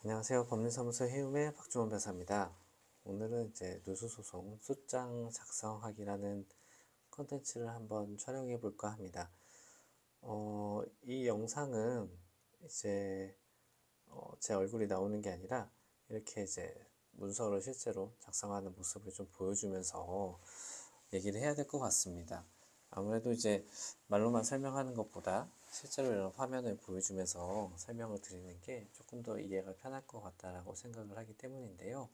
안녕하세요. 법률사무소 해움의 박주원 변호사입니다. 오늘은 이제 누수소송 소장 작성하기라는 컨텐츠를 한번 촬영해 볼까 합니다. 이 영상은 이제 제 얼굴이 나오는 게 아니라 이렇게 이제 문서를 실제로 작성하는 모습을 좀 보여주면서 얘기를 해야 될 것 같습니다. 아무래도 이제 말로만 설명하는 것보다 실제로 이런 화면을 보여주면서 설명을 드리는 게 조금 더 이해가 편할 것 같다라고 생각을 하기 때문인데요.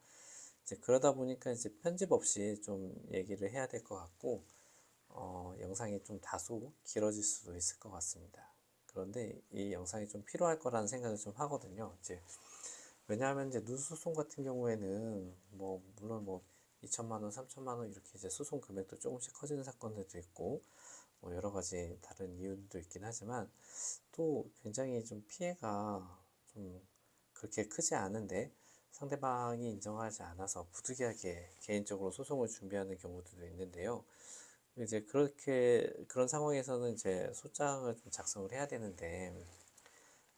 이제 그러다 보니까 이제 편집 없이 좀 얘기를 해야 될 것 같고, 영상이 좀 다소 길어질 수도 있을 것 같습니다. 그런데 이 영상이 좀 필요할 거라는 생각을 좀 하거든요. 이제 왜냐하면 이제 누수소송 같은 경우에는 뭐 물론 뭐 2천만 원, 3천만 원 이렇게 이제 소송 금액도 조금씩 커지는 사건들도 있고 뭐 여러 가지 다른 이유도 있긴 하지만 또 굉장히 좀 피해가 좀 그렇게 크지 않은데 상대방이 인정하지 않아서 부득이하게 개인적으로 소송을 준비하는 경우들도 있는데요. 이제 그렇게 그런 상황에서는 이제 소장을 좀 작성을 해야 되는데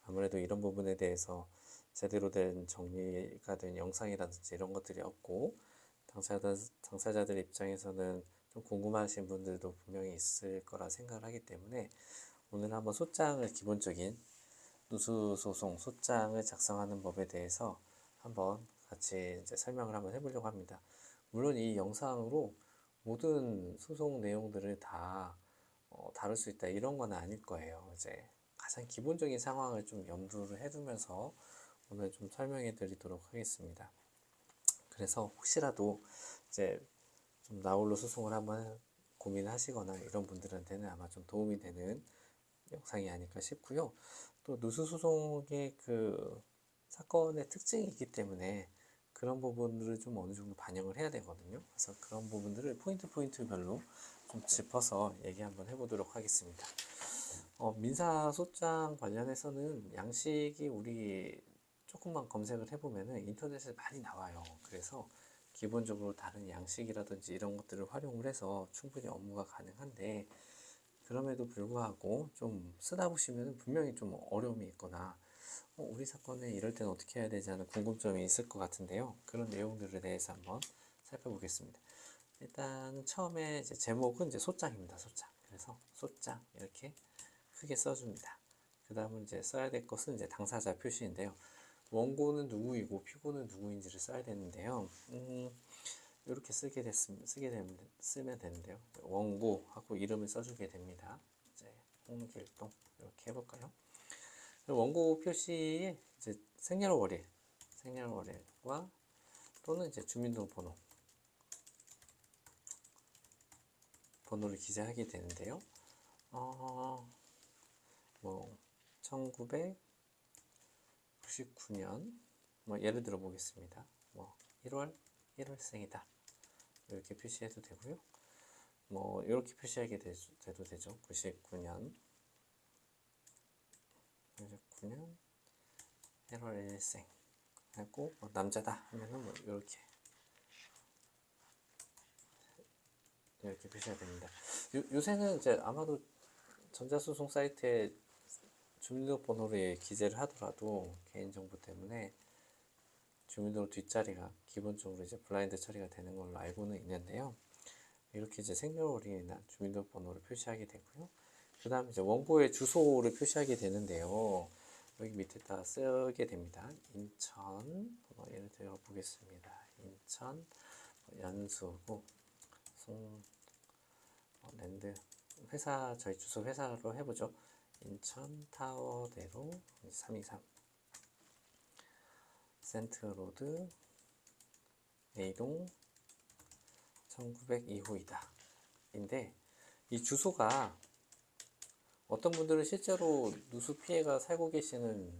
아무래도 이런 부분에 대해서 제대로 된 정리가 된 영상이라든지 이런 것들이 없고 당사자들 입장에서는 좀 궁금하신 분들도 분명히 있을 거라 생각을 하기 때문에 오늘 한번 소장을 기본적인 누수소송 소장을 작성하는 법에 대해서 한번 같이 이제 설명을 한번 해보려고 합니다. 물론 이 영상으로 모든 소송 내용들을 다 다룰 수 있다 이런 건 아닐 거예요. 이제 가장 기본적인 상황을 좀 염두를 해두면서 오늘 좀 설명해 드리도록 하겠습니다. 그래서 혹시라도 이제 좀 나홀로 소송을 한번 고민하시거나 이런 분들한테는 아마 좀 도움이 되는 영상이 아닐까 싶고요. 또 누수소송의 그 사건의 특징이 있기 때문에 그런 부분들을 좀 어느 정도 반영을 해야 되거든요. 그래서 그런 부분들을 포인트별로 좀 짚어서 얘기 한번 해보도록 하겠습니다. 민사소장 관련해서는 양식이 우리 조금만 검색을 해보면은 인터넷에 많이 나와요. 그래서 기본적으로 다른 양식이라든지 이런 것들을 활용을 해서 충분히 업무가 가능한데 그럼에도 불구하고 좀 쓰다 보시면 분명히 좀 어려움이 있거나 우리 사건에 이럴 때는 어떻게 해야 되지 하는 궁금점이 있을 것 같은데요. 그런 내용들에 대해서 한번 살펴보겠습니다. 일단 처음에 이제 제목은 이제 소장입니다. 소장. 그래서 소장 이렇게 크게 써줍니다. 그 다음은 이제 써야 될 것은 이제 당사자 표시인데요. 원고는 누구이고 피고는 누구인지를 써야 되는데요. 이렇게 쓰면 되는데요. 원고하고 이름을 써주게 됩니다. 이제 홍길동 이렇게 해볼까요? 원고 표시에 이제 생년월일과 또는 이제 번호를 기재하게 되는데요. 뭐 1999년 뭐 예를 들어 보겠습니다. 뭐 1월 1월생이다. 이렇게 표시해도 되고요. 뭐 이렇게 표시하게 돼도 되죠. 99년 1월 1일생 하고 뭐 남자다 하면은 뭐 이렇게 표시가 됩니다. 요새는 이제 아마도 전자소송 사이트에 주민등록번호를 기재를 하더라도 개인정보 때문에 주민등록 뒷자리가 기본적으로 이제 블라인드 처리가 되는 걸로 알고는 있는데요. 이렇게 이제 생년월일이나 주민등록번호를 표시하게 되고요. 그 다음에 이제 원고의 주소를 표시하게 되는데요. 여기 밑에다 쓰게 됩니다. 인천, 예를 들어 보겠습니다. 인천, 연수구, 랜드, 저희 주소 회사로 해보죠. 인천 타워대로 323, 센트로드 A동 1902호이다. 인데, 이 주소가 어떤 분들은 실제로 누수 피해가 살고 계시는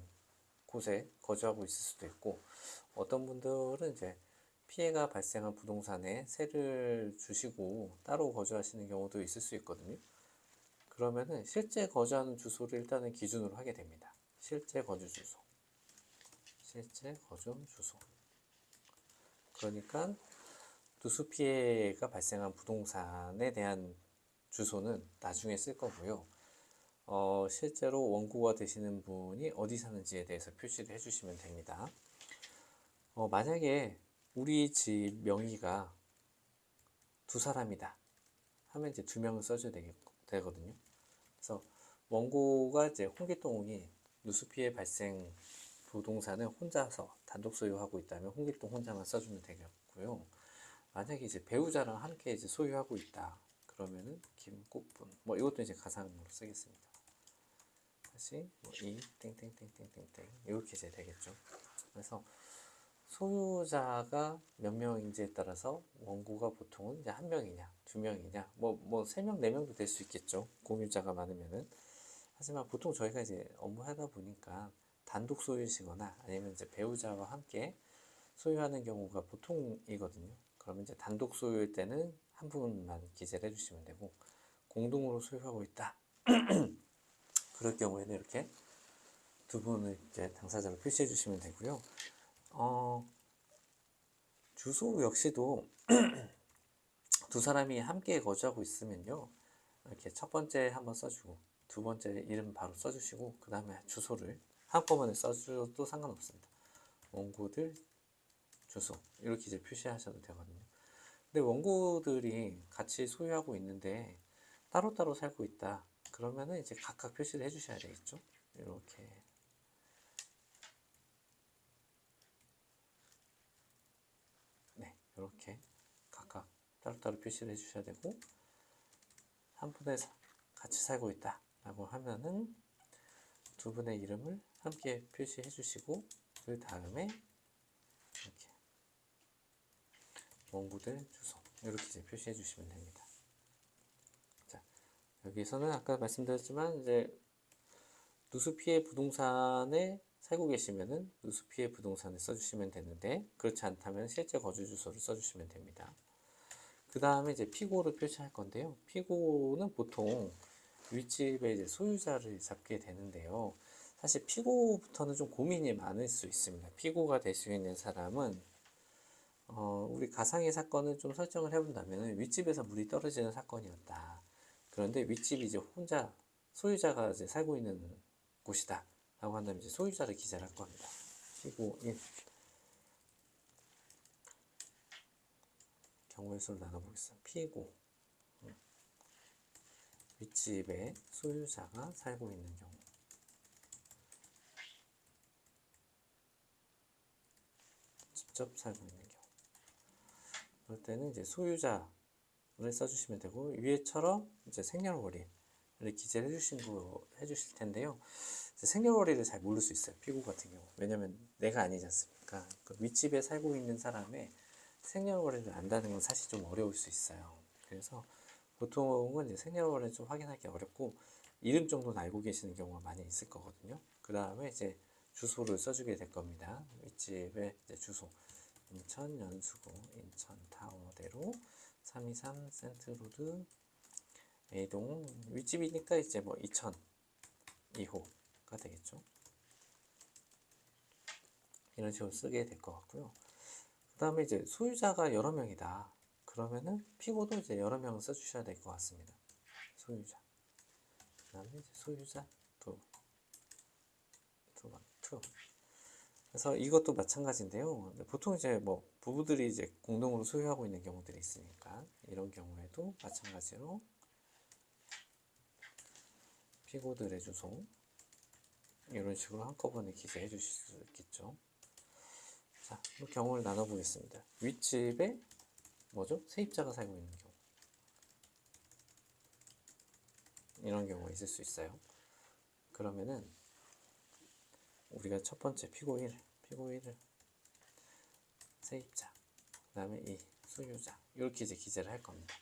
곳에 거주하고 있을 수도 있고, 어떤 분들은 이제 피해가 발생한 부동산에 세를 주시고 따로 거주하시는 경우도 있을 수 있거든요. 그러면은 실제 거주하는 주소를 일단은 기준으로 하게 됩니다. 실제 거주 주소. 그러니까 누수 피해가 발생한 부동산에 대한 주소는 나중에 쓸 거고요. 실제로 원고가 되시는 분이 어디 사는지에 대해서 표시를 해주시면 됩니다. 만약에 우리 집 명의가 두 사람이다 하면 이제 두 명을 써줘야 되거든요. 그래서 원고가 이제 홍길동이 누수 피해 발생 부동산을 혼자서 단독 소유하고 있다면 홍길동 혼자만 써주면 되겠고요. 만약에 이제 배우자랑 함께 이제 소유하고 있다 그러면은 김국분 뭐 이것도 이제 가상으로 쓰겠습니다. 다시 뭐이 땡땡땡땡땡땡 이렇게 이제 되겠죠. 그래서 소유자가 몇 명인지에 따라서 원고가 보통은 이제 한 명이냐, 두 명이냐, 뭐 세 명, 네 명도 될 수 있겠죠. 공유자가 많으면은. 하지만 보통 저희가 이제 업무하다 보니까 단독 소유시거나 아니면 이제 배우자와 함께 소유하는 경우가 보통이거든요. 그러면 이제 단독 소유일 때는 한 분만 기재를 해주시면 되고 공동으로 소유하고 있다. 그럴 경우에는 이렇게 두 분을 이제 당사자로 표시해 주시면 되고요. 주소 역시도 두 사람이 함께 거주하고 있으면요. 이렇게 첫 번째 한번 써주고 두 번째 이름 바로 써주시고 그 다음에 주소를 한꺼번에 써줘도 상관없습니다. 원고들 주소 이렇게 이제 표시하셔도 되거든요. 근데 원고들이 같이 소유하고 있는데 따로따로 살고 있다. 그러면은 이제 각각 표시를 해주셔야 되겠죠. 이렇게 네, 이렇게 각각 따로따로 표시를 해주셔야 되고 한 분에 같이 살고 있다 라고 하면은 두 분의 이름을 함께 표시해 주시고 그 다음에 이렇게 원고들 주소 이렇게 이제 표시해 주시면 됩니다. 자, 여기서는 아까 말씀드렸지만 이제 누수 피해 부동산에 살고 계시면은 누수 피해 부동산을 써주시면 되는데 그렇지 않다면 실제 거주 주소를 써주시면 됩니다. 그 다음에 이제 피고를 표시할 건데요. 피고는 보통 윗집의 이제 소유자를 잡게 되는데요. 사실 피고부터는 좀 고민이 많을 수 있습니다. 피고가 될 수 있는 사람은 우리 가상의 사건을 좀 설정을 해본다면 윗집에서 물이 떨어지는 사건이었다. 그런데 윗집이 이제 혼자 소유자가 이제 살고 있는 곳이다. 라고 한다면 이제 소유자를 기재를 할 겁니다. 피고 1 경우의 수를 나눠보겠습니다. 피고 윗집에 소유자가 살고 있는 경우 직접 살고 있는 경우 그럴 때는 이제 소유자를 써주시면 되고 위에처럼 이제 생년월일을 기재를 해주실 텐데요. 생년월일을 잘 모를 수 있어요. 피고 같은 경우. 왜냐면 내가 아니지 않습니까? 그 윗집에 살고 있는 사람의 생년월일을 안다는 건 사실 좀 어려울 수 있어요. 그래서 보통은 이제 생년월일을 좀 확인하기 어렵고 이름 정도는 알고 계시는 경우가 많이 있을 거거든요. 그 다음에 이제 주소를 써주게 될 겁니다. 윗집의 이제 주소 인천 연수구 인천 타워대로 323 센트로드 A동 윗집이니까 이제 뭐 2000 2호가 되겠죠. 이런 식으로 쓰게 될 것 같고요. 그 다음에 이제 소유자가 여러 명이다. 그러면은 피고도 이제 여러 명을 써주셔야 될 것 같습니다. 소유자. 그 다음에 이제 소유자 2. 그래서 이것도 마찬가지인데요. 보통 이제 뭐 부부들이 이제 공동으로 소유하고 있는 경우들이 있으니까 이런 경우에도 마찬가지로 피고들의 주소 이런 식으로 한꺼번에 기재해 주실 수 있겠죠. 자, 경우를 나눠보겠습니다. 윗집에 뭐죠? 세입자가 살고 있는 경우. 이런 경우가 있을 수 있어요. 그러면은 우리가 첫 번째 피고 1을 세입자, 그 다음에 이 소유자 이렇게 이제 기재를 할 겁니다.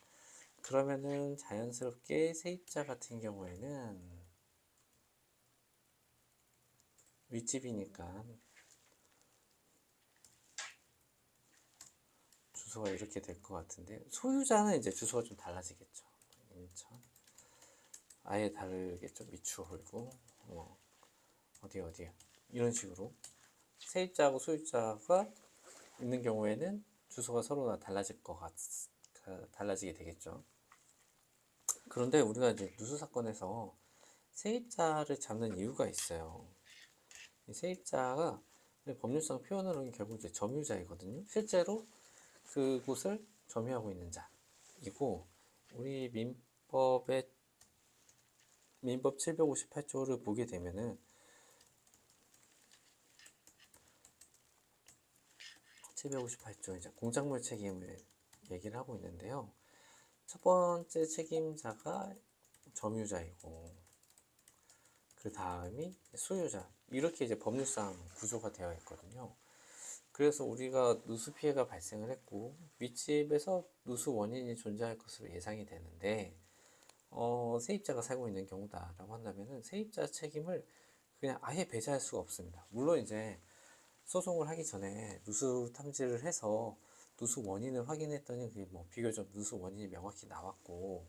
그러면은 자연스럽게 세입자 같은 경우에는 윗집이니까 주소가 이렇게 될 것 같은데 소유자는 이제 주소가 좀 달라지겠죠. 인천 아예 다르겠죠. 미추홀구 어디야 이런 식으로 세입자하고 소유자가 있는 경우에는 주소가 서로 달라지게 되겠죠. 그런데 우리가 이제 누수 사건에서 세입자를 잡는 이유가 있어요. 세입자가 근데 법률상 표현으로는 결국 이제 점유자이거든요. 실제로 그곳을 점유하고 있는 자이고, 우리 민법 758조를 보게 되면은 758조 이제 공작물 책임을 얘기를 하고 있는데요. 첫 번째 책임자가 점유자이고, 그 다음이 소유자, 이렇게 이제 법률상 구조가 되어 있거든요. 그래서 우리가 누수 피해가 발생을 했고 윗집에서 누수 원인이 존재할 것으로 예상이 되는데, 세입자가 살고 있는 경우다라고 한다면은 세입자 책임을 그냥 아예 배제할 수가 없습니다. 물론 이제 소송을 하기 전에 누수 탐지를 해서 누수 원인을 확인했더니 그게 뭐 비교적 누수 원인이 명확히 나왔고,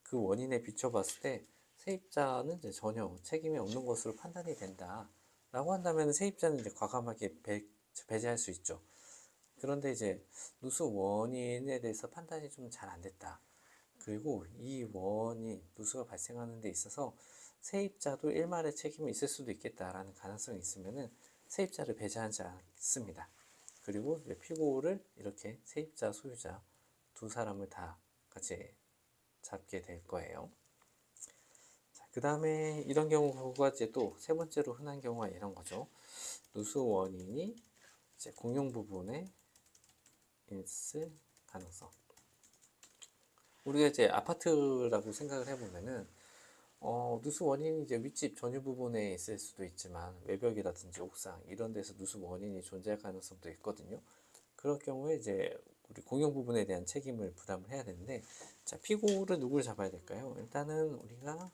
그 원인에 비춰봤을 때 세입자는 이제 전혀 책임이 없는 것으로 판단이 된다라고 한다면 세입자는 이제 과감하게 배제할 수 있죠. 그런데 이제 누수 원인에 대해서 판단이 좀 잘 안 됐다. 그리고 이 원인, 누수가 발생하는 데 있어서 세입자도 일말의 책임이 있을 수도 있겠다라는 가능성이 있으면은 세입자를 배제하지 않습니다. 그리고 이제 피고를 이렇게 세입자, 소유자 두 사람을 다 같이 잡게 될 거예요. 그 다음에 이런 경우가 이제 또 세 번째로 흔한 경우가 이런 거죠. 누수 원인이 이제 공용 부분에 있을 가능성. 우리가 이제 아파트라고 생각을 해보면은, 누수 원인이 이제 윗집 전유 부분에 있을 수도 있지만 외벽이라든지 옥상 이런 데서 누수 원인이 존재할 가능성도 있거든요. 그럴 경우에 이제 우리 공용 부분에 대한 책임을 부담을 해야 되는데, 자, 피고를 누구를 잡아야 될까요? 일단은 우리가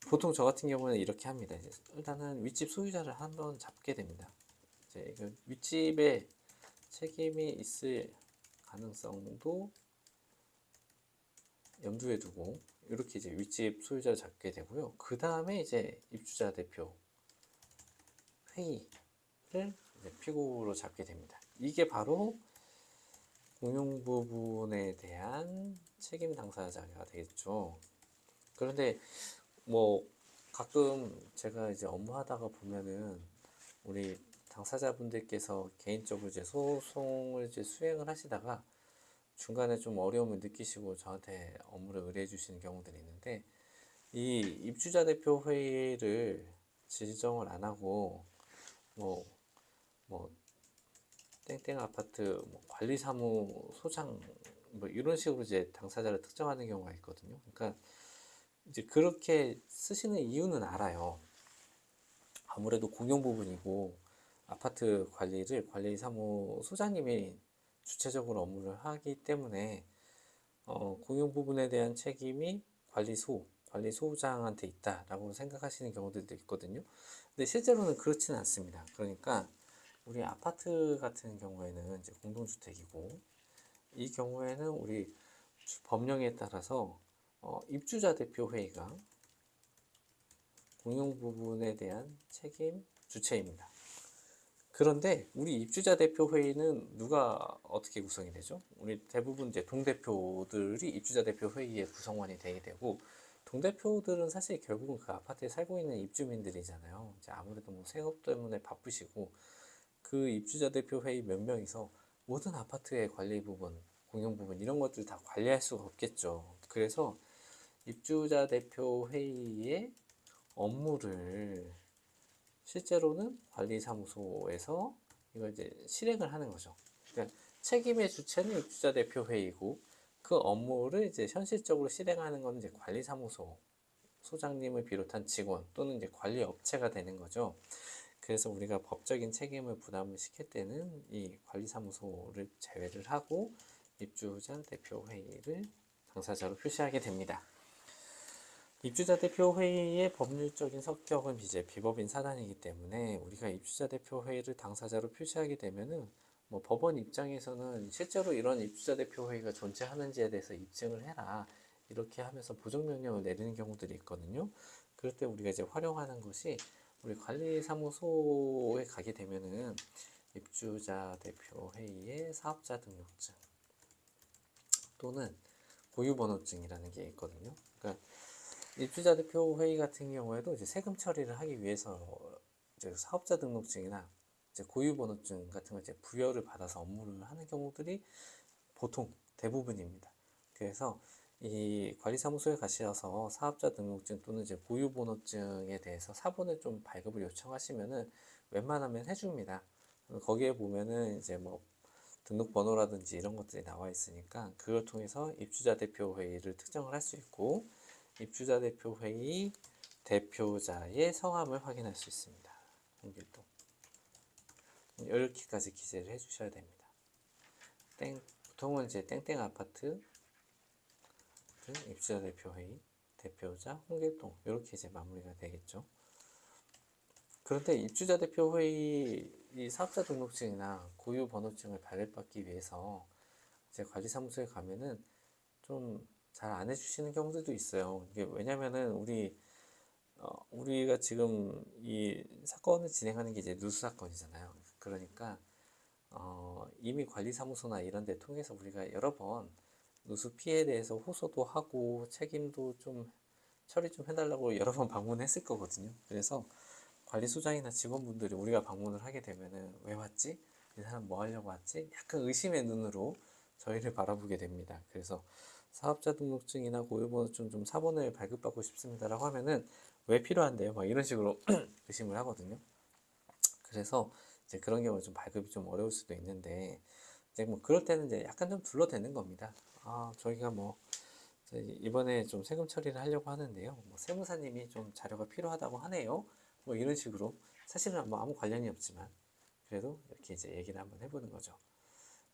보통 저 같은 경우는 이렇게 합니다. 이제 일단은 윗집 소유자를 한번 잡게 됩니다. 이제 윗집에 책임이 있을 가능성도 염두에 두고 이렇게 이제 윗집 소유자를 잡게 되고요. 그 다음에 이제 입주자 대표 회의를 이제 피고로 잡게 됩니다. 이게 바로 공용 부분에 대한 책임 당사자가 되겠죠. 그런데 뭐 가끔 제가 이제 업무하다가 보면은 우리 당사자분들께서 개인적으로 이제 소송을 이제 수행을 하시다가 중간에 좀 어려움을 느끼시고 저한테 업무를 의뢰해 주시는 경우들이 있는데, 이 입주자 대표 회의를 지정을 안 하고 뭐, 뭐 땡땡 아파트 뭐 관리사무소장 뭐 이런 식으로 이제 당사자를 특정하는 경우가 있거든요. 그러니까 이제 그렇게 쓰시는 이유는 알아요. 아무래도 공용 부분이고 아파트 관리를 관리사무소장님이 주체적으로 업무를 하기 때문에 공용 부분에 대한 책임이 관리소장한테 있다라고 생각하시는 경우들도 있거든요. 근데 실제로는 그렇지는 않습니다. 그러니까 우리 아파트 같은 경우에는 이제 공동주택이고, 이 경우에는 우리 법령에 따라서 입주자 대표 회의가 공용 부분에 대한 책임 주체입니다. 그런데 우리 입주자 대표 회의는 누가 어떻게 구성이 되죠? 우리 대부분 이제 동대표들이 입주자 대표 회의의 구성원이 되게 되고, 동대표들은 사실 결국은 그 아파트에 살고 있는 입주민들이잖아요. 이제 아무래도 뭐 생업 때문에 바쁘시고 그 입주자 대표 회의 몇 명이서 모든 아파트의 관리 부분, 공용 부분 이런 것들 다 관리할 수가 없겠죠. 그래서 입주자 대표 회의의 업무를 실제로는 관리사무소에서 이걸 이제 실행을 하는 거죠. 그러니까 책임의 주체는 입주자 대표 회의고, 그 업무를 이제 현실적으로 실행하는 건 이제 관리사무소 소장님을 비롯한 직원 또는 이제 관리 업체가 되는 거죠. 그래서 우리가 법적인 책임을 부담을 시킬 때는 이 관리사무소를 제외를 하고 입주자 대표 회의를 당사자로 표시하게 됩니다. 입주자 대표 회의의 법률적인 성격은 이제 비법인 사단이기 때문에 우리가 입주자 대표 회의를 당사자로 표시하게 되면은 뭐 법원 입장에서는 실제로 이런 입주자 대표 회의가 존재하는지에 대해서 입증을 해라 이렇게 하면서 보정명령을 내리는 경우들이 있거든요. 그럴 때 우리가 이제 활용하는 것이, 우리 관리사무소에 가게 되면은 입주자 대표 회의의 사업자 등록증 또는 고유번호증이라는 게 있거든요. 그러니까 입주자 대표 회의 같은 경우에도 이제 세금 처리를 하기 위해서 이제 사업자 등록증이나 이제 고유번호증 같은 거 이제 부여를 받아서 업무를 하는 경우들이 보통 대부분입니다. 그래서 이 관리사무소에 가셔서 사업자 등록증 또는 이제 고유번호증에 대해서 사본을 좀 발급을 요청하시면은 웬만하면 해줍니다. 거기에 보면은 이제 뭐 등록번호라든지 이런 것들이 나와 있으니까 그걸 통해서 입주자 대표 회의를 특정을 할 수 있고, 입주자 대표 회의 대표자의 성함을 확인할 수 있습니다. 홍길동 이렇게까지 기재를 해주셔야 됩니다. 보통은 이제 땡땡 아파트 입주자 대표 회의 대표자 홍길동 이렇게 이제 마무리가 되겠죠. 그런데 입주자 대표 회의 이 사업자 등록증이나 고유 번호증을 발급받기 위해서 이제 관리사무소에 가면은 좀 잘 안 해주시는 경우들도 있어요. 이게 왜냐면은 우리가 지금 이 사건을 진행하는 게 이제 누수 사건이잖아요. 그러니까 이미 관리사무소나 이런 데 통해서 우리가 여러 번 누수 피해에 대해서 호소도 하고 책임도 좀 처리 좀 해달라고 여러 번 방문했을 거거든요. 그래서 관리소장이나 직원분들이 우리가 방문을 하게 되면은 왜 왔지? 이 사람 뭐 하려고 왔지? 약간 의심의 눈으로 저희를 바라보게 됩니다. 그래서 사업자 등록증이나 고유번호증 좀 사본을 발급받고 싶습니다라고 하면은 왜 필요한데요? 막 이런 식으로 의심을 하거든요. 그래서 이제 그런 경우는 좀 발급이 좀 어려울 수도 있는데, 이제 뭐 그럴 때는 이제 약간 좀 둘러대는 겁니다. 저희가 뭐 이번에 좀 세금 처리를 하려고 하는데요. 뭐 세무사님이 좀 자료가 필요하다고 하네요. 뭐 이런 식으로 사실은 뭐 아무 관련이 없지만 그래도 이렇게 이제 얘기를 한번 해보는 거죠.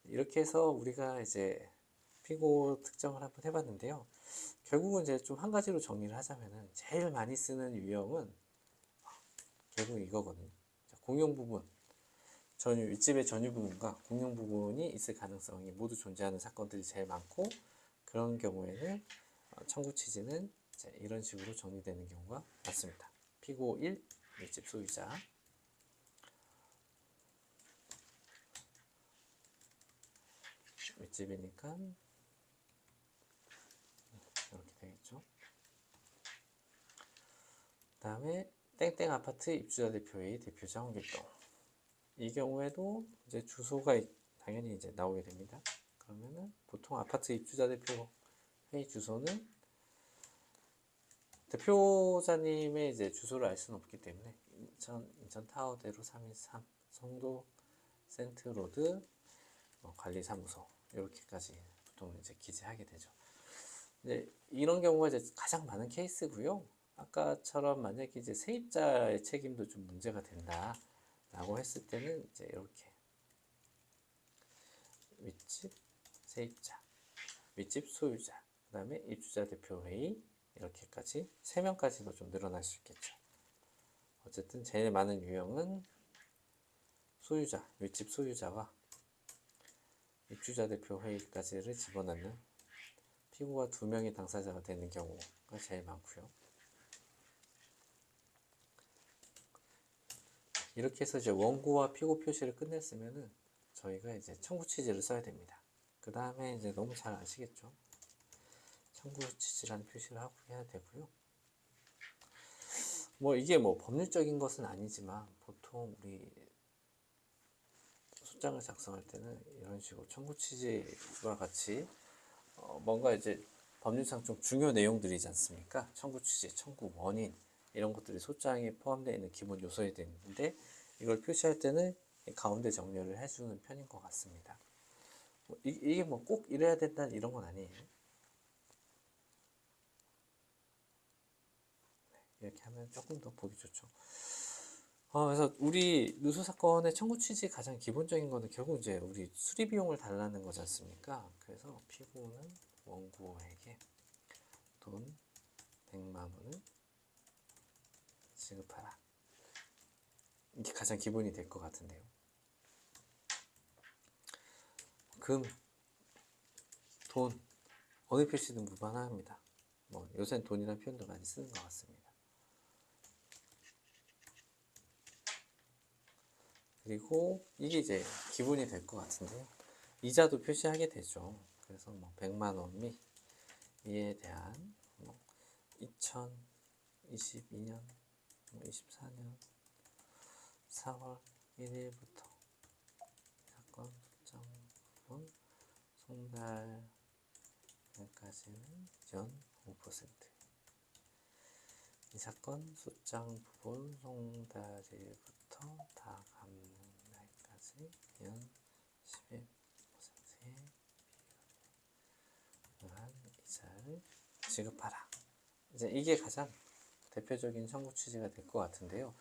이렇게 해서 우리가 이제 피고 특정을 한번 해봤는데요. 결국은 이제 좀 한 가지로 정리를 하자면은 제일 많이 쓰는 유형은 결국 이거거든요. 공용 부분, 윗집의 전유 부분과 공용 부분이 있을 가능성이 모두 존재하는 사건들이 제일 많고, 그런 경우에는 청구 취지는 이런 식으로 정리되는 경우가 많습니다. 피고 1, 윗집 소유자. 윗집이니까 이렇게 되겠죠. 그 다음에 땡땡 아파트 입주자 대표회의 대표자 홍길동. 이 경우에도 이제 주소가 당연히 이제 나오게 됩니다. 그러면은 보통 아파트 입주자 대표 회의 주소는 대표자님의 이제 주소를 알 수는 없기 때문에 인천 타워대로 313 송도 센트로드 관리사무소 이렇게까지 보통 이제 기재하게 되죠. 이제 이런 경우가 이제 가장 많은 케이스고요. 아까처럼 만약에 이제 세입자의 책임도 좀 문제가 된다라고 했을 때는 이제 이렇게 윗집 세입자, 윗집 소유자, 그 다음에 입주자 대표 회의 이렇게까지 3명까지도 좀 늘어날 수 있겠죠. 어쨌든 제일 많은 유형은 소유자, 윗집 소유자와 입주자 대표 회의까지를 집어넣는 피고가 2명이 당사자가 되는 경우가 제일 많고요. 이렇게 해서 이제 원고와 피고 표시를 끝냈으면은 저희가 이제 청구 취지를 써야 됩니다. 그 다음에 이제 너무 잘 아시겠죠? 청구 취지라는 표시를 하고 해야 되고요. 뭐 이게 뭐 법률적인 것은 아니지만 보통 우리 소장을 작성할 때는 이런 식으로 청구 취지와 같이 뭔가 이제 법률상 좀 중요 내용들이지 않습니까? 청구 취지, 청구 원인 이런 것들이 소장에 포함되어 있는 기본 요소에 되는데, 이걸 표시할 때는 가운데 정렬을 해주는 편인 것 같습니다. 이게 뭐 꼭 이래야 된다는 이런 건 아니에요. 이렇게 하면 조금 더 보기 좋죠. 그래서 우리 누수 사건의 청구 취지 가장 기본적인 거는 결국 이제 우리 수리 비용을 달라는 거지 않습니까? 그래서 피고는 원고에게 돈 100만 원을 지급하라. 이게 가장 기본이 될 것 같은데요. 금, 돈, 어느 표시든 무관합니다. 뭐 요새는 돈이라는 표현도 많이 쓰는 것 같습니다. 그리고 이게 이제 기본이 될 것 같은데요. 이자도 표시하게 되죠. 그래서 뭐 100만 원 및 이에 대한 2022년, 24년 4월 1일부터 사건 소장 부분 송달까지는 연 5%. 이 사건 소장 부분 송달일부터 다갚는 날까지 연 11%의 비율한 이자를 지급하라. 이제 이게 가장 대표적인 청구 취지가 될 것 같은데요.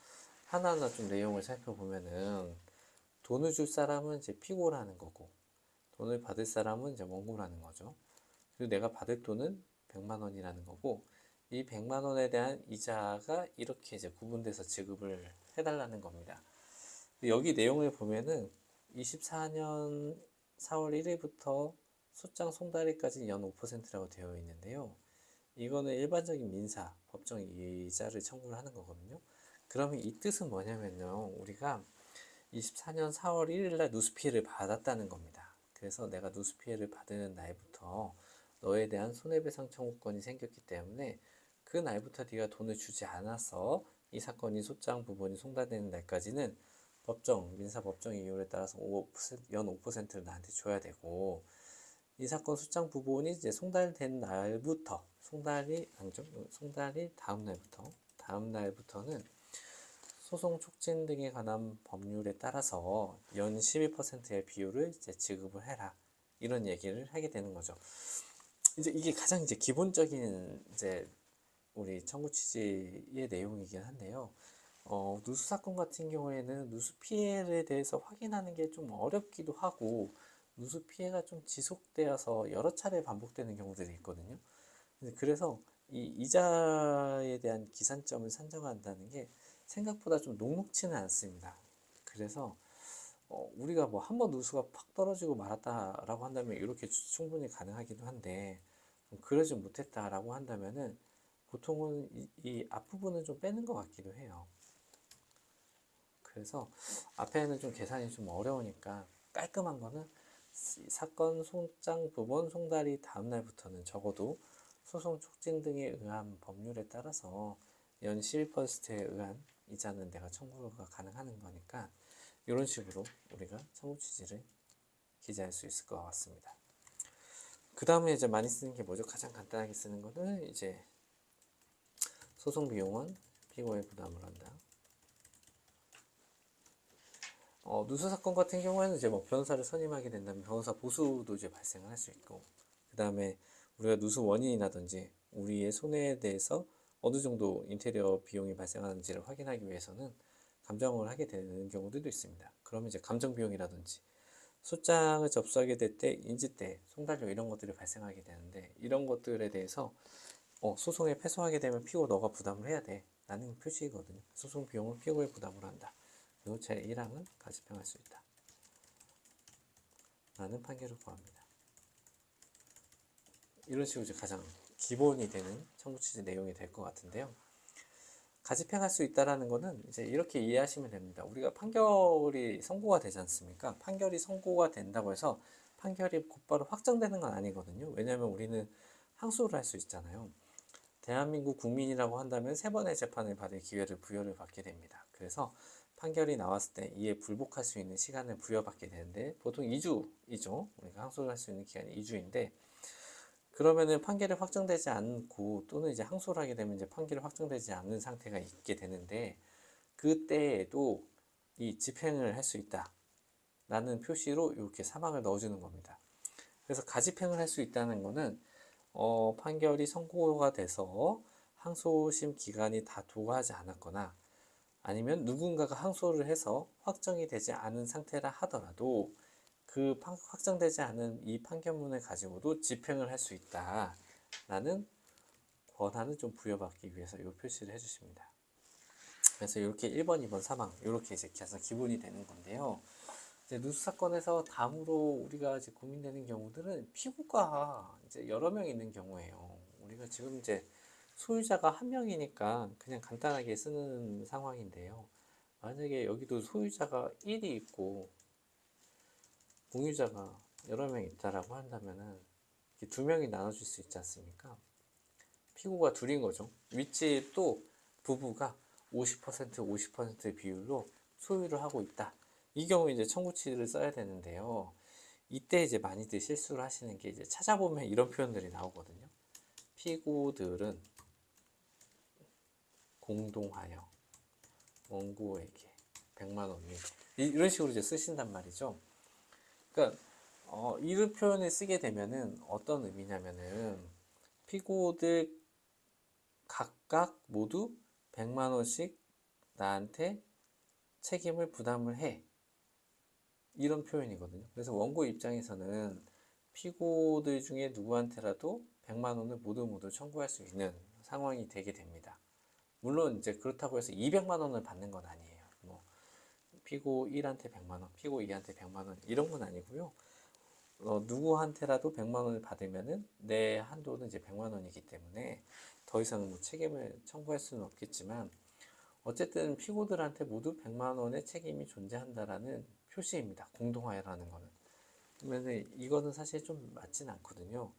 하나하나 좀 내용을 살펴보면은 돈을 줄 사람은 이제 피고라는 거고, 돈을 받을 사람은 이제 원고라는 거죠. 그리고 내가 받을 돈은 100만 원이라는 거고, 이 100만 원에 대한 이자가 이렇게 이제 구분돼서 지급을 해달라는 겁니다. 여기 내용을 보면은 24년 4월 1일부터 소장 송달일까지 연 5%라고 되어 있는데요. 이거는 일반적인 민사, 법정 이자를 청구를 하는 거거든요. 그러면 이 뜻은 뭐냐면요. 우리가 24년 4월 1일 날 누수 피해를 받았다는 겁니다. 그래서 내가 누수 피해를 받은 날부터 너에 대한 손해배상 청구권이 생겼기 때문에 그 날부터 네가 돈을 주지 않아서 이 사건이 소장 부분이 송달되는 날까지는 법정, 민사 법정 이율에 따라서 연 5%를 나한테 줘야 되고, 이 사건 소장 부분이 이제 송달된 날부터 송달이 아니죠. 송달이 다음 날부터는 소송 촉진 등에 관한 법률에 따라서 연 12%의 비율을 이제 지급을 해라. 이런 얘기를 하게 되는 거죠. 이제 이게 가장 이제 기본적인 이제 우리 청구 취지의 내용이긴 한데요. 누수 사건 같은 경우에는 누수 피해에 대해서 확인하는 게 좀 어렵기도 하고, 누수 피해가 좀 지속되어서 여러 차례 반복되는 경우들이 있거든요. 그래서 이 이자에 대한 기산점을 산정한다는 게 생각보다 좀 녹록치는 않습니다. 그래서 우리가 뭐 한 번 누수가 팍 떨어지고 말았다라고 한다면 이렇게 충분히 가능하기도 한데, 그러지 못했다라고 한다면은 보통은 이 앞부분은 좀 빼는 것 같기도 해요. 그래서 앞에는 좀 계산이 좀 어려우니까 깔끔한 거는 사건 소장 부분 송달이 다음 날부터는 적어도 소송 촉진 등에 의한 법률에 따라서 연 11%에 의한 이자는 내가 청구가 가능한 거니까 이런 식으로 우리가 청구 취지를 기재할 수 있을 것 같습니다. 그 다음에 이제 많이 쓰는 게 뭐죠? 가장 간단하게 쓰는 거는 이제 소송 비용은 피고에 부담을 한다. 누수 사건 같은 경우에는 이제 뭐 변호사를 선임하게 된다면 변호사 보수도 이제 발생을 할 수 있고, 그 다음에 우리가 누수 원인이라든지 우리의 손해에 대해서 어느 정도 인테리어 비용이 발생하는지를 확인하기 위해서는 감정을 하게 되는 경우들도 있습니다. 그러면 이제 감정 비용이라든지 소장을 접수하게 될 때 인지대, 송달료 이런 것들이 발생하게 되는데, 이런 것들에 대해서 소송에 패소하게 되면 피고 너가 부담을 해야 돼 라는 표시거든요. 소송 비용은 피고에 부담을 한다. 그리고 제1항은 가집행할 수 있다 라는 판결을 구합니다. 이런 식으로 이제 가장 기본이 되는 청구 취지 내용이 될 것 같은데요. 가집행할 수 있다라는 거는 이제 이렇게 이해하시면 됩니다. 우리가 판결이 선고가 되지 않습니까? 판결이 선고가 된다고 해서 판결이 곧바로 확정되는 건 아니거든요. 왜냐하면 우리는 항소를 할 수 있잖아요. 대한민국 국민이라고 한다면 세 번의 재판을 받을 기회를 부여를 받게 됩니다. 그래서 판결이 나왔을 때 이에 불복할 수 있는 시간을 부여받게 되는데, 보통 2주이죠. 우리가 항소를 할 수 있는 기간이 2주인데, 그러면은 판결이 확정되지 않고 또는 이제 항소를 하게 되면 이제 판결이 확정되지 않는 상태가 있게 되는데, 그때에도 이 집행을 할 수 있다 라는 표시로 이렇게 사망을 넣어주는 겁니다. 그래서 가집행을 할 수 있다는 거는 판결이 선고가 돼서 항소심 기간이 다 도과하지 않았거나, 아니면 누군가가 항소를 해서 확정이 되지 않은 상태라 하더라도 그 확정되지 않은 이 판결문을 가지고도 집행을 할 수 있다라는 권한을 좀 부여받기 위해서 이 표시를 해주십니다. 그래서 이렇게 1번, 2번, 3번 이렇게 이제 가장 기본이 되는 건데요. 이제 누수 사건에서 다음으로 우리가 이제 고민되는 경우들은 피고가 이제 여러 명 있는 경우예요. 우리가 지금 이제 소유자가 한 명이니까 그냥 간단하게 쓰는 상황인데요. 만약에 여기도 소유자가 1이 있고 공유자가 여러 명 있다라고 한다면은 두 명이 나눠줄 수 있지 않습니까? 피고가 둘인 거죠. 윗집도 부부가 50% 50% 비율로 소유를 하고 있다. 이 경우에 이제 청구치를 써야 되는데요. 이때 이제 많이들 실수를 하시는 게 이제 찾아보면 이런 표현들이 나오거든요. 피고들은 공동하여 원고에게 100만 원을 이런 식으로 이제 쓰신단 말이죠. 그러니까 이런 표현을 쓰게 되면은 어떤 의미냐면은 피고들 각각 모두 100만 원씩 나한테 책임을 부담을 해. 이런 표현이거든요. 그래서 원고 입장에서는 피고들 중에 누구한테라도 100만 원을 모두 청구할 수 있는 상황이 되게 됩니다. 물론 이제 그렇다고 해서 200만 원을 받는 건 아니에요. 뭐 피고 1한테 100만 원, 피고 2한테 100만 원 이런 건 아니고요. 누구한테라도 100만 원을 받으면은 내 한도는 이제 100만 원이기 때문에 더 이상 뭐 책임을 청구할 수는 없겠지만 어쨌든 피고들한테 모두 100만 원의 책임이 존재한다라는 표시입니다. 공동화라는 거는. 그러면 이거는 사실 좀 맞진 않거든요.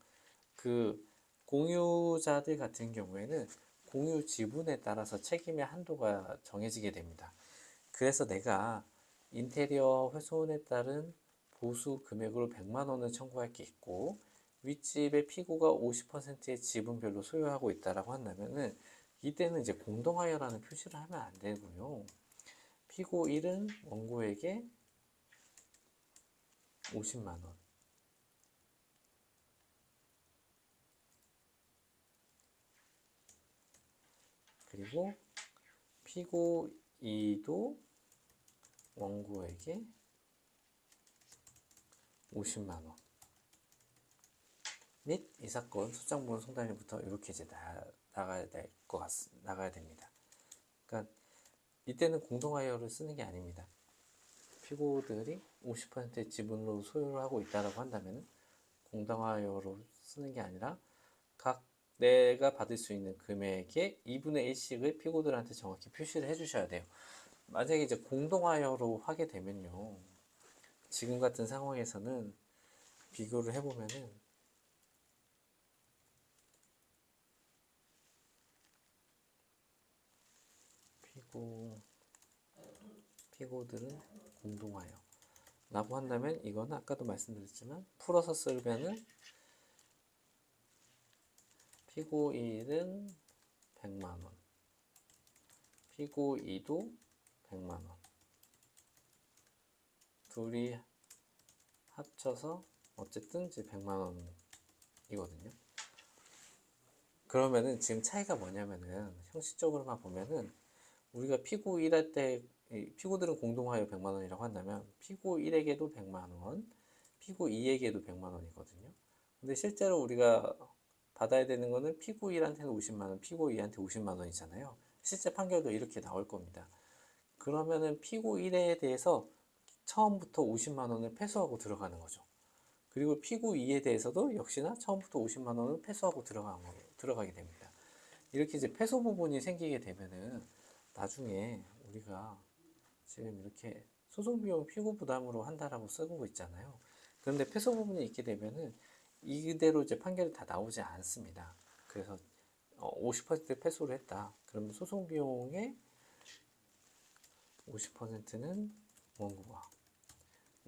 그 공유자들 같은 경우에는 공유 지분에 따라서 책임의 한도가 정해지게 됩니다. 그래서 내가 인테리어 훼손에 따른 보수 금액으로 100만 원을 청구할 게 있고 윗집의 피고가 50%의 지분별로 소유하고 있다라고 한다면은 이때는 이제 공동하여라는 표시를 하면 안 되고요. 피고 1은 원고에게 50만 원. 그리고 피고 2도 원고에게 50만 원. 및 이 사건 소장본 송달료부터 이렇게 이제 나가야 될 것 같습니다. 나가야 됩니다. 그러니까 이때는 공동하여를 쓰는 게 아닙니다. 피고들이 50%의 지분으로 소유를 하고 있다고 한다면 공동하여로 쓰는 게 아니라 각 내가 받을 수 있는 금액의 2분의 1씩을 피고들한테 정확히 표시를 해주셔야 돼요. 만약에 이제 공동하여로 하게 되면요. 지금 같은 상황에서는 비교를 해보면은 피고들은 공동하여 라고 한다면 이거는 아까도 말씀드렸지만 풀어서 쓰면은 피고 1은 100만원 피고 2도 100만원 둘이 합쳐서 어쨌든 이제 100만원이거든요. 그러면은 지금 차이가 뭐냐면은 형식적으로만 보면은 우리가 피고 1할 때 피고들은 공동하여 100만원이라고 한다면 피고 1에게도 100만원 피고 2에게도 100만원이거든요. 근데 실제로 우리가 받아야 되는 거는 피고 1한테는 50만원 피고 2한테 50만원이잖아요. 실제 판결도 이렇게 나올 겁니다. 그러면은 피고 1에 대해서 처음부터 50만원을 패소하고 들어가는 거죠. 그리고 피고 2에 대해서도 역시나 처음부터 50만원을 패소하고 들어가게 됩니다. 이렇게 이제 패소 부분이 생기게 되면은 나중에 우리가 지금 이렇게 소송비용 피고 부담으로 한다라고 쓰고 있잖아요. 그런데 패소 부분이 있게 되면은 이대로 이제 판결이 다 나오지 않습니다. 그래서 50% 패소를 했다. 그러면 소송비용의 50%는 원고가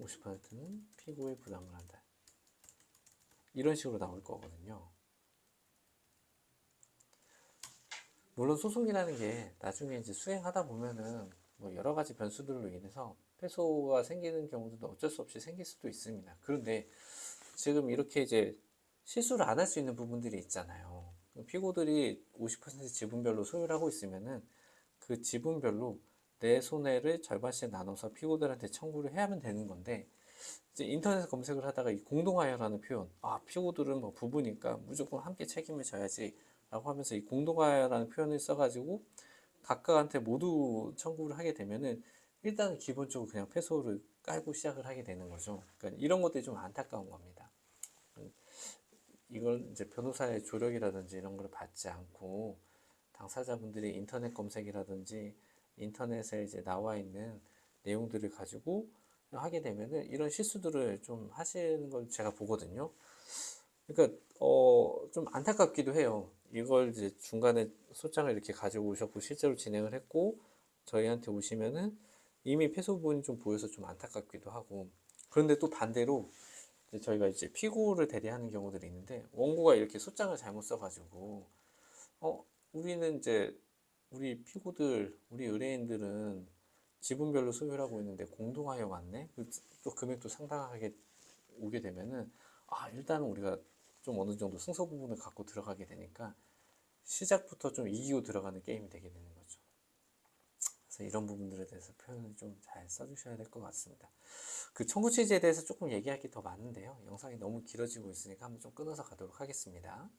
50%는 피고에 부담을 한다. 이런 식으로 나올 거거든요. 물론 소송이라는 게 나중에 이제 수행하다 보면은 뭐 여러 가지 변수들로 인해서 패소가 생기는 경우도 어쩔 수 없이 생길 수도 있습니다. 그런데 지금 이렇게 이제 실수를 안 할 수 있는 부분들이 있잖아요. 피고들이 50% 지분별로 소유를 하고 있으면은 그 지분별로 내 손해를 절반씩 나눠서 피고들한테 청구를 해야만 되는 건데 이제 인터넷 검색을 하다가 이 공동하여라는 표현, 피고들은 뭐 부부니까 무조건 함께 책임을 져야지 라고 하면서 이 공동하여라는 표현을 써가지고 각각한테 모두 청구를 하게 되면은 일단은 기본적으로 그냥 패소를 깔고 시작을 하게 되는 거죠. 그러니까 이런 것들이 좀 안타까운 겁니다. 이걸 이제 변호사의 조력이라든지 이런 걸 받지 않고 당사자분들이 인터넷 검색이라든지 인터넷에 이제 나와 있는 내용들을 가지고 하게 되면은 이런 실수들을 좀 하시는 걸 제가 보거든요. 그러니까 좀 안타깝기도 해요. 이걸 이제 중간에 소장을 이렇게 가지고 오셨고 실제로 진행을 했고 저희한테 오시면은 이미 패소 부분이 좀 보여서 좀 안타깝기도 하고. 그런데 또 반대로 이제 저희가 이제 피고를 대리하는 경우들이 있는데 원고가 이렇게 소장을 잘못 써가지고 우리는 이제 우리 피고들, 우리 의뢰인들은 지분별로 소유를 하고 있는데 공동하여 왔네? 또 금액도 상당하게 오게 되면은 일단은 우리가 좀 어느 정도 승소 부분을 갖고 들어가게 되니까 시작부터 좀 이기고 들어가는 게임이 되게 되는 거죠. 그래서 이런 부분들에 대해서 표현을 좀 잘 써주셔야 될 것 같습니다. 그 청구 취지에 대해서 조금 얘기할 게 더 많은데요. 영상이 너무 길어지고 있으니까 한번 좀 끊어서 가도록 하겠습니다.